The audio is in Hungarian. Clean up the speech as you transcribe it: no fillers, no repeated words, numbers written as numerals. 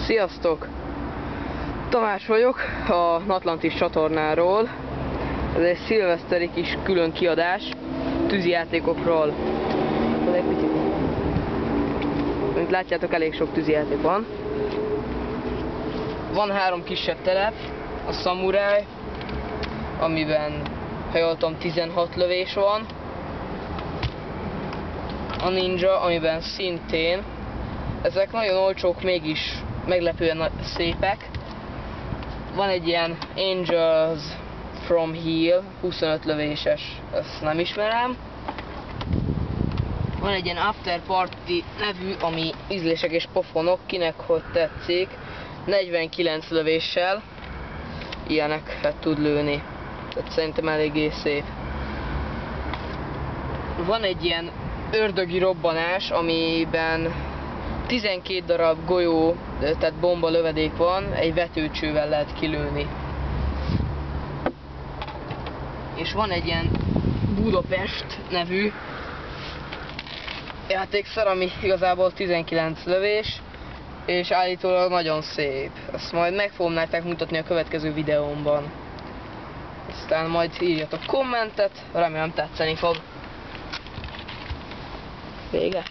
Sziasztok! Tamás vagyok a Atlantis csatornáról. Ez egy szilveszteri kis külön kiadás tűzijátékokról. Mint látjátok, elég sok tűzijáték van. Van 3 kisebb telep, a Samurai, amiben, ha jól tudom, 16 lövés van. A Ninja, amiben szintén. Ezek nagyon olcsók, mégis meglepően szépek. Van egy ilyen Angels from Hell, 25 lövéses, ezt nem ismerem. Van egy ilyen After Party nevű, ami ízlések és pofonok, kinek hogy tetszik. 49 lövéssel ilyeneket tud lőni. Tehát szerintem eléggé szép. Van egy ilyen ördögi robbanás, amiben 12 darab golyó, tehát bomba lövedék van, egy vetőcsővel lehet kilőni. És van egy ilyen Budapest nevű játékszer, ami igazából 19 lövés, és állítólag nagyon szép. Ezt majd meg fogom nektek mutatni a következő videómban. Aztán majd írjatok kommentet, remélem tetszeni fog. Vége.